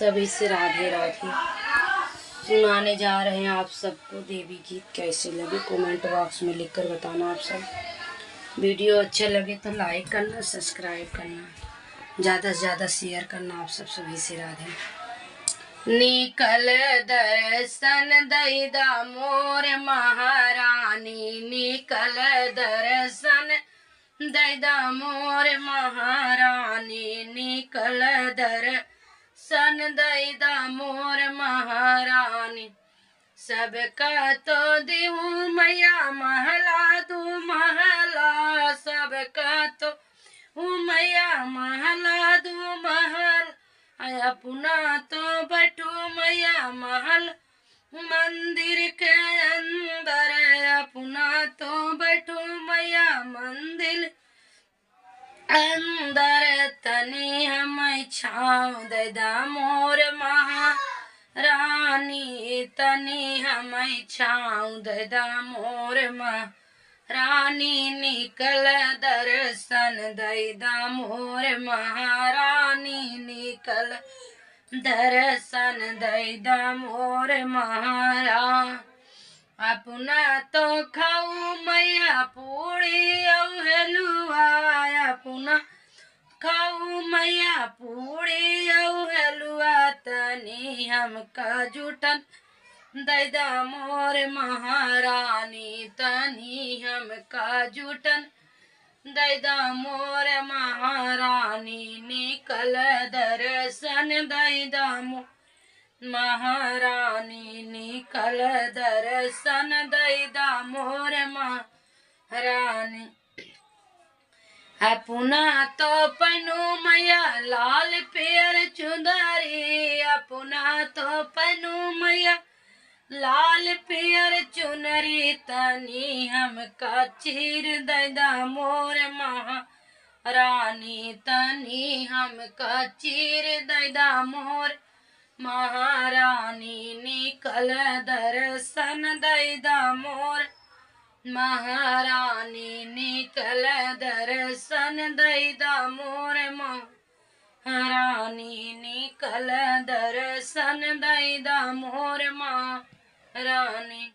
सभी से राधे राधे। सुनाने जा रहे हैं आप सबको देवी गीत। कैसे लगे कमेंट बॉक्स में लिखकर बताना। आप सब वीडियो अच्छे लगे तो लाइक करना, सब्सक्राइब करना, ज़्यादा से ज़्यादा शेयर करना। आप सब सभी से राधे। निकल दर्शन दैदा मोर महारानी, निकल दर्शन दैदा मोर महारानी, निकल दर्शन दैदा मोर महारानी। सबका तो देहू मैया महला दू महला, सबका तो मैया महला दू महल, अपना तो बैठू मैया महल मंदिर के अंदर, अपना तो बैठू मैया मंदिर अंदर। तनी हमें छाँव दैदा मोर महारानी, तनी हमें छाँव दैदा मोर महारानी। निकल दर्शन दैदा मोर महारानी, निकल दर्शन दैदा मोर महारानी। अपना तो खाऊ मैया पूड़ी और हलुआ, अपना खाऊ मैया पूड़ी और हलुआ। तनी हमका जुटन दैदा मोर महारानी, तनी हमका जुटन दैदा मोर महारानी। निकल दर्शन दैदा मोर महारानी, निकल दर्शन दैदा मोर महारानी। अपना तो पहनू मैया लाल पेड़ चुनरी, अपना तो पहनू मैया लाल पेड़ चुनरी। तनी हमका चीर दैदा मोर महारानी, तनी हमका चीर दैदा मोर महारानी। निकल दर्शन दैदा मोर महारानी, निकल दर्शन दैदा मोर महारानी, निकल दर्शन दैदा मोर महारानी।